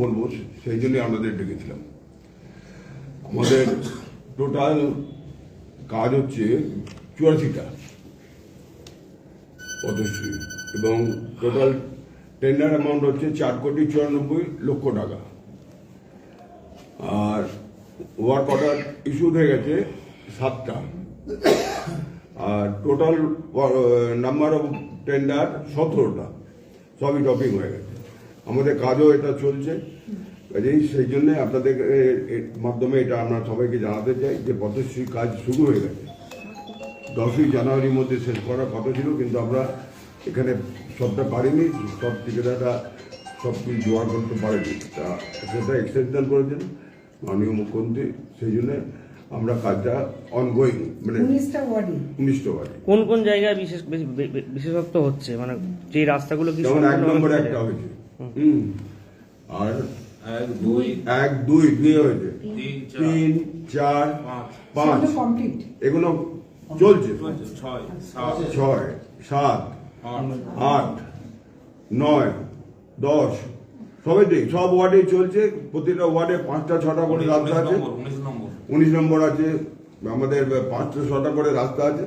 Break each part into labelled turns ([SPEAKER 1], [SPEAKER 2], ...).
[SPEAKER 1] বলবো সেই জন্যই আপনাদের ডেকেছিলাম। আমাদের টোটাল কাজ হচ্ছে 84টা পদশ্রী এবং টোটাল টেন্ডার অ্যামাউন্ট হচ্ছে 4,94,00,000 টাকা। আর ওয়ার্ক অর্ডার ইস্যুড হয়ে গেছে 7টা। আর টোটাল নাম্বার অফ টেন্ডার 17টা, সবই টপিং হয়ে গেছে। আমাদের কাজও এটা চলছে, কাজেই সেই জন্য আপনাদের মাধ্যমে এটা আমরা সবাইকে জানাতে চাই যে পদ্মশ্রী কাজ শুরু হয়ে গেছে। 10ই জানুয়ারির মধ্যে শেষ করার কথা ছিল, কিন্তু আমরা এখানে সবটা পারিনি, সব ঠিকাদাররা সব কিছু জোগাড় করতে পারেনি। তা সেটা এক্সটেনশন করেছেন মাননীয় মুখ্যমন্ত্রী, সেই জন্য আমরা কাজটা অনগোয়িং, মানে 19টা ওয়ার্ডে।
[SPEAKER 2] কোন কোন জায়গায় বিশেষত্ব হচ্ছে, মানে যে রাস্তাগুলো কি
[SPEAKER 1] যেমন 1 নম্বরে একটা হয়েছে, আর 1, 2 হয়েছে, 3, 4, 5 এগুলো চলছে, 6, 7, 8, 9, 10 সবই ঠিক, সব ওয়ার্ডেই চলছে। প্রতিটা ওয়ার্ডে 5টা 6টা করে রাস্তা আছে। 19 নম্বর আছে আমাদের, 5টা 6টা করে রাস্তা আছে।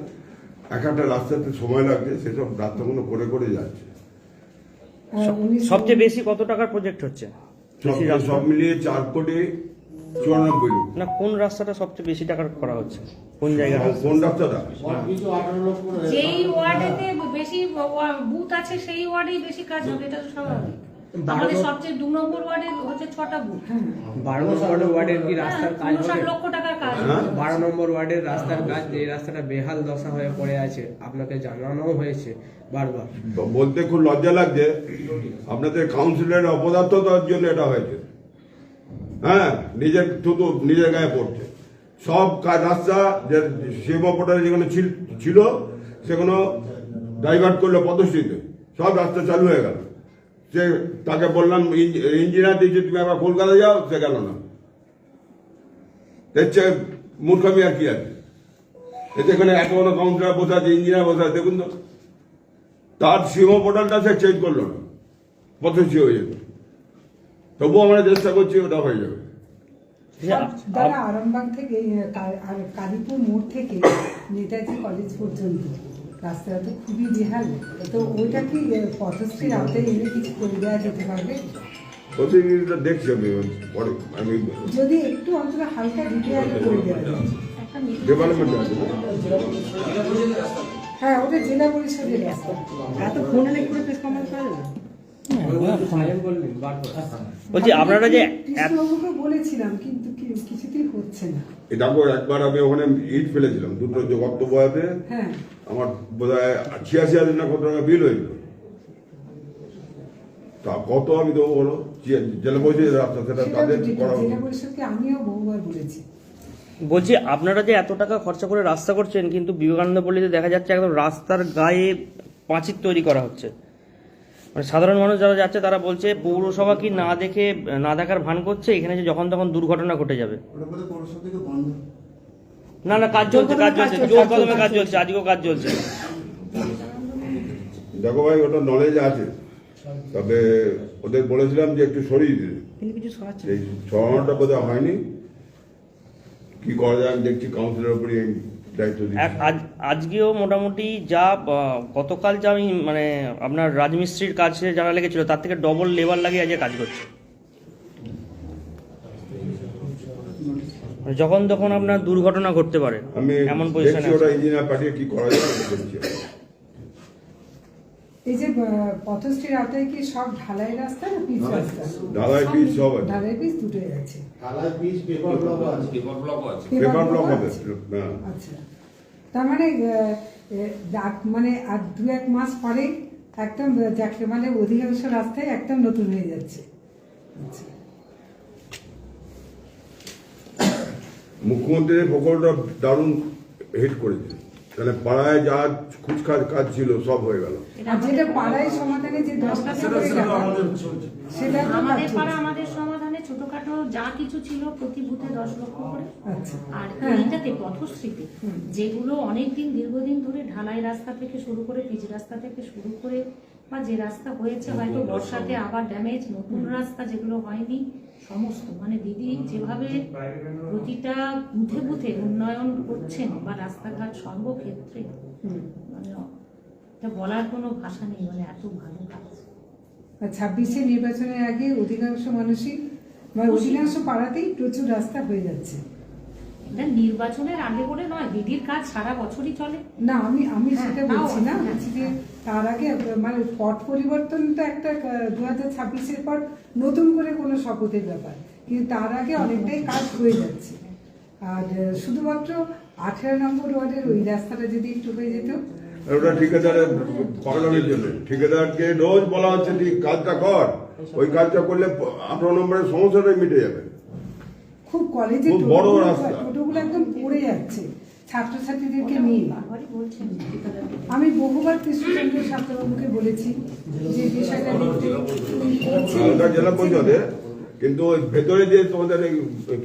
[SPEAKER 1] এক একটা রাস্তাতে সময় লাগছে, সেসব রাস্তাগুলো করে করে যাচ্ছে।
[SPEAKER 2] সবচেয়ে বেশি কত টাকার প্রজেক্ট হচ্ছে?
[SPEAKER 1] সব মিলিয়ে 4,94,00,000।
[SPEAKER 2] না, কোন রাস্তাটা সবচেয়ে বেশি টাকার করা হচ্ছে? কোন জায়গাটা?
[SPEAKER 1] কোন রাস্তাটা?
[SPEAKER 3] যেই ওয়ার্ডেতে বেশি বুথ আছে সেই ওয়ার্ডেই বেশি কাজ হবে, এটা তো স্বাভাবিক। আমাদের সবচেয়ে 2 নম্বর ওয়ার্ডে হচ্ছে 6টা বুথ।
[SPEAKER 4] 12 নম্বর ওয়ার্ডের কি রাস্তার কাজ হবে?
[SPEAKER 3] 59 লক্ষ টাকার কাজ।
[SPEAKER 4] 12 নম্বর ওয়ার্ডের রাস্তার কাজ, এই রাস্তাটা বেহাল দশা হয়ে পড়ে আছে, আপনাকে জানানোও হয়েছে বারবার।
[SPEAKER 1] বলতে খুব লজ্জা লাগছে, আপনাদের কাউন্সিলরের অপদার্থতার জন্য এটা হয়েছে। হ্যাঁ, নিজের থুতু নিজের গায়ে পড়ছে। সব কাজ রাস্তা যে সেবা পোর্টালে যেখানে ছিল সেগুলো ডাইভার্ট করলো পদশ্রীতে, সব রাস্তা চালু হয়ে গেল। সে তাকে বললাম ইঞ্জিনিয়ার দিয়েছে, তুমি আবার কলকাতা যাও, সে গেল না। দেখছে মূর্খামি আর কি আছে। এতে এখানে এত কোনো কাউন্সিলর বসে আছে, ইঞ্জিনিয়ার বসে আছে, দেখুন তো। তার সীমা পোর্টালটা সে চেঞ্জ করলো না, পদশ্রী হয়ে যেত। তবুও আমরা চেষ্টা করছি ওটা হয়ে যাবে।
[SPEAKER 5] দাদা, আরামবাগ থেকে কালীপুর মোড় থেকে নেতাজি কলেজ পর্যন্ত রাস্তাটা তো খুবই বেহাল, তো ওইটা কি পথশ্রীর আওতায় এনে কিছু করে দেওয়া যেতে পারবে?
[SPEAKER 1] প্রতিনিধিটা দেখছি আমি পরে, আমি
[SPEAKER 5] যদি একটু অন্তত হালকা ডিটেইল করে দেওয়া যায়।
[SPEAKER 1] ডেভেলপমেন্ট আছে।
[SPEAKER 5] হ্যাঁ, ওটা জেলা পরিষদের রাস্তা।
[SPEAKER 4] এত ফোন এনে করে প্রেস কনফারেন্স করা যাবে?
[SPEAKER 2] বলছি আপনারা যে
[SPEAKER 5] কৃষ্ণবাবুকে বলেছিলাম, কিন্তু কিছুতেই হচ্ছে না।
[SPEAKER 1] দেখো, একবার আমি ওখানে ইট ফেলেছিলাম, দুটো গর্ত বয়াতে।
[SPEAKER 5] হ্যাঁ,
[SPEAKER 1] আমার বোধ হয় 86,000 না কত টাকা বিল হয়েছিল। তা কত আমি দেবো বলো? জেলা পরিষদের রাস্তা, সেটা তাদের করা
[SPEAKER 5] জেলা পরিষদকে আমিও বহুবার বলেছি।
[SPEAKER 2] বলছি আপনারা যে এত টাকা খরচা করে রাস্তা করছেন, কিন্তু বিবেকানন্দ পল্লীতে দেখা যাচ্ছে একদম রাস্তার গায়ে পাঁচির তৈরি করা হচ্ছে। মানে সাধারণ মানুষ যারা যাচ্ছে তারা বলছে পৌরসভা কি না দেখে, না দেখার ভান করছে, এখানে যে যখন তখন দুর্ঘটনা ঘটে যাবে। না না, কাজ চলছে, জোর কদমে কাজ চলছে, আজকেও কাজ চলছে।
[SPEAKER 1] দেখো ভাই, ওটা নলেজ আছে, তবে ওদের বলেছিলাম যে একটু সরিয়ে দিতে। এই সরানোটা বোধহয় হয়নি। কি করা যায় আমি দেখছি, কাউন্সিলের উপরই দায়িত্ব দিচ্ছি।
[SPEAKER 2] আজকেও মোটামুটি যা গতকাল যা আমি মানে আপনার রাজমিস্ত্রির কাছে যারা লেগেছিল তার থেকে ডবল লেবার লাগিয়ে আজকে কাজ করছে। যখন তখন আপনার দুর্ঘটনা ঘটতে পারে,
[SPEAKER 1] আমি
[SPEAKER 2] এমন পজিশনে
[SPEAKER 1] ওটা ইঞ্জিনিয়ার পাঠিয়ে কি করা যায় দেখছি।
[SPEAKER 5] এই যে পথশ্রীর আওতায় কি সব ঢালাই রাস্তা না পিচ রাস্তা?
[SPEAKER 1] ঢালাই পিচ সব আছে।
[SPEAKER 5] ঢালাই পিচ দুটোই আছে।
[SPEAKER 6] ঢালাই পিচ, পেপার ব্লক আছে।
[SPEAKER 1] পেপার ব্লক হবে।
[SPEAKER 5] আচ্ছা, তার মানে মানে আর 2-1 মাস পরে একদম যাকে মানে অধিকাংশ রাস্তায় একদম নতুন হয়ে যাচ্ছে। আচ্ছা,
[SPEAKER 1] মুখ্যমন্ত্রীর প্রকল্পটা দারুণ হিট করেছে, তাহলে পাড়ায় যা খুচখাচ কাজ ছিল সব হয়ে গেল।
[SPEAKER 5] আর যেটা পাড়ায় সমাধানে যে 10 টাকা করে সেটা
[SPEAKER 3] আমাদের পাড়া আমাদের সমাধানে ছোটখাটো যা কিছু ছিল প্রতি বুথে 10 লক্ষ করে।
[SPEAKER 5] আচ্ছা,
[SPEAKER 3] আর এইটাতে পথশ্রীতে যেগুলো অনেকদিন দীর্ঘদিন ধরে ঢালাই রাস্তা থেকে শুরু করে পিচ রাস্তা থেকে শুরু করে বা যে রাস্তা হয়েছে হয়তো বর্ষাতে আবার ড্যামেজ, নতুন রাস্তা যেগুলো হয়নি সমস্ত, মানে দিদি যেভাবে প্রতিটা বুথে বুথে উন্নয়ন করছেন বা রাস্তাঘাট সর্বক্ষেত্রে, মানে এটা বলার কোনো ভাষা নেই, মানে এত ভালো কাজ।
[SPEAKER 5] আর 26-এ নির্বাচনের আগে অধিকাংশ মানুষই মানে অধিকাংশ পাড়াতেই প্রচুর রাস্তা হয়ে যাচ্ছে।
[SPEAKER 3] এটা নির্বাচনের আগে করে নয়, দিদির কাজ সারা বছরই চলে।
[SPEAKER 5] না আমি
[SPEAKER 3] হ্যাঁ,
[SPEAKER 5] সেটা
[SPEAKER 3] তাও
[SPEAKER 5] বলছি না,
[SPEAKER 3] আছে,
[SPEAKER 5] বলছি যে তার আগে মানে পট পরিবর্তনটা একটা 2026-এর পর নতুন করে কোনো শপথের ব্যাপার, কিন্তু তার আগে অনেকটাই কাজ হয়ে যাচ্ছে। আর শুধুমাত্র 18 নম্বর ওয়ার্ডের ওই রাস্তাটা যদি একটু হয়ে যেত।
[SPEAKER 1] আর ওটা ঠিকাদারের পাগলামির জন্য, ঠিকাদারকে রোজ বলা হচ্ছে ঠিক কাজটা কর, ওই কাজটা করলে 18 নম্বরের সমস্যাটাই মিটে যাবে।
[SPEAKER 5] খুব কলেজে
[SPEAKER 1] খুব বড় রাস্তা।
[SPEAKER 5] টোটোগুলো একদম পড়ে যাচ্ছে ছাত্রছাত্রীদেরকে নিয়ে।
[SPEAKER 3] বারবারই বলছেন ঠিকাদারকে।
[SPEAKER 5] আমি বহুবার কৃষ্ণচন্দ্র সাঁতরাবাবুকে বলেছি যে বিষয়টা দেখতে
[SPEAKER 1] ওটা জেলা পরিষদে, কিন্তু ওই ভেতরে যে তোমাদের এই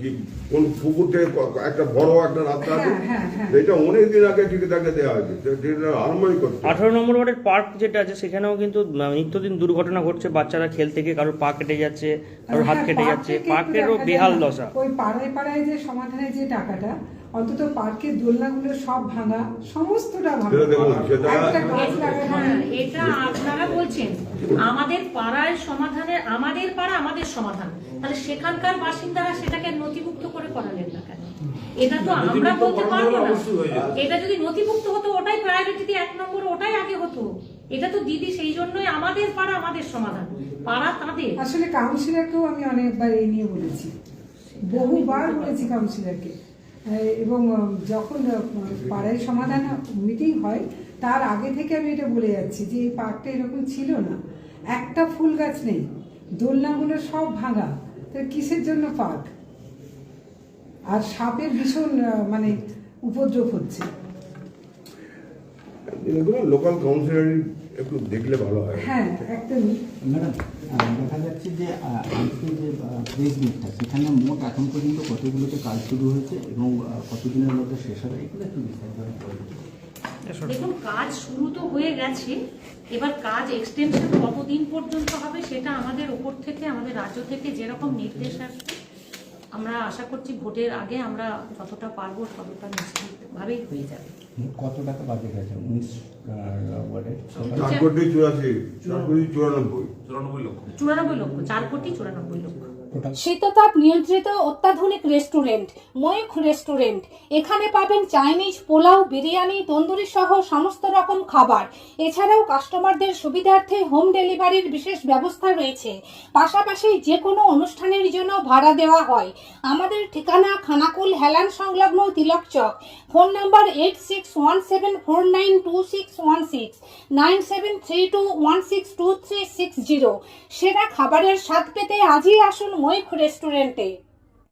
[SPEAKER 1] কি কোন পুকুর থেকে একটা বড় একটা রাস্তা আছে,
[SPEAKER 5] হ্যাঁ।
[SPEAKER 1] এটা অনেকদিন আগে ঠিকাদারকে দেওয়া হয়েছে, সেটা আরম্ভই করতে হবে।
[SPEAKER 2] 18 নম্বর ওয়ার্ডের পার্ক যেটা আছে সেখানেও কিন্তু নিত্যদিন দুর্ঘটনা ঘটছে, বাচ্চারা খেলতে গিয়ে কারোর পা কেটে যাচ্ছে, কারোর হাত কেটে যাচ্ছে, পার্কেরও বেহাল দশা।
[SPEAKER 5] ওই পাড়ায় পাড়ায় যে সমাধানের যে টাকাটা, অন্তত পার্কের দোলনাগুলো সব ভাঙা, সমস্তটা ভাঙা।
[SPEAKER 1] সেটা দেখুন, সেটা-
[SPEAKER 5] একটা গাছ লাগানো
[SPEAKER 3] হ্যাঁ,
[SPEAKER 5] হয়নি।
[SPEAKER 3] এটা আপনারা বলছেন আমাদের পাড়ায় সমাধানের, আমাদের পাড়া আমাদের সমাধান, তাহলে সেখানকার বাসিন্দারা সেটাকে নথিভুক্ত করে করালেন না কেন? এটা তো আমরা বলতে পারবো না। এটা যদি নথিভুক্ত হতো ওটাই প্রায়োরিটিতে 1 নম্বর, ওটাই আগে হতো। এটা তো দিদি সেই জন্যই আমাদের পাড়া আমাদের সমাধান, পাড়া তাদের।
[SPEAKER 5] আসলে কাউন্সিলরকেও আমি অনেকবার এই নিয়ে বলেছি, বহুবার বলেছি কাউন্সিলরকে। এবং যখন পাড়ায় সমাধান মিটিং হয় তার আগে থেকে আমি এটা বলে যাচ্ছি যে এই পার্কটা এরকম ছিল না, একটা ফুল গাছ নেই, দোলনাগুলো সব ভাঙা, তো কিসের জন্য পার্ক? আর সাপের ভীষণ মানে উপদ্রব হচ্ছে।
[SPEAKER 1] এগুলো লোকাল কাউন্সিলর একটু দেখলে ভালো হয়।
[SPEAKER 5] হ্যাঁ একদমই।
[SPEAKER 7] ম্যাডাম, দেখা যাচ্ছে যে আজকে যে প্রেস মিটটা, সেখানে মোট এখন পর্যন্ত কতগুলোতে কাজ শুরু হয়েছে এবং কতদিনের মধ্যে শেষ হবে, এগুলো একটু বিস্তারিতভাবে বলুন।
[SPEAKER 3] দেখুন, কাজ শুরু তো হয়ে গেছে, এবার কাজ এক্সটেনশন কতদিন পর্যন্ত হবে সেটা আমাদের উপর থেকে, আমাদের রাজ্য থেকে যেরকম নির্দেশ আসবে, আমরা আশা করছি ভোটের আগে আমরা যতটা পারবো ততটা নিশ্চিতভাবেই হয়ে যাবে।
[SPEAKER 7] কত টাকা বাজেট আছে 19 ওয়ার্ডের?
[SPEAKER 1] 4 কোটি 84, 4 কোটি 94।
[SPEAKER 3] 94 লক্ষ, 4 কোটি 94 লক্ষ।
[SPEAKER 8] শীততাপ নিয়ন্ত্রিত অত্যাধুনিক রেস্টুরেন্ট ময়ূখ রেস্টুরেন্ট। এখানে পাবেন চাইনিজ, পোলাও, বিরিয়ানি, তন্দুরি সহ সমস্ত রকম খাবার। এছাড়াও কাস্টমারদের সুবিধার্থে হোম ডেলিভারির বিশেষ ব্যবস্থা রয়েছে। পাশাপাশি যে কোনো অনুষ্ঠানের জন্য ভাড়া দেওয়া হয়। আমাদের ঠিকানা খানাকুল হেলান সংলগ্ন তিলক চক। Phone number 8617492616, 9732162360। সেরা খাবারের স্বাদ পেতে আজই আসুন ময়ূখ রেস্টুরেন্টে।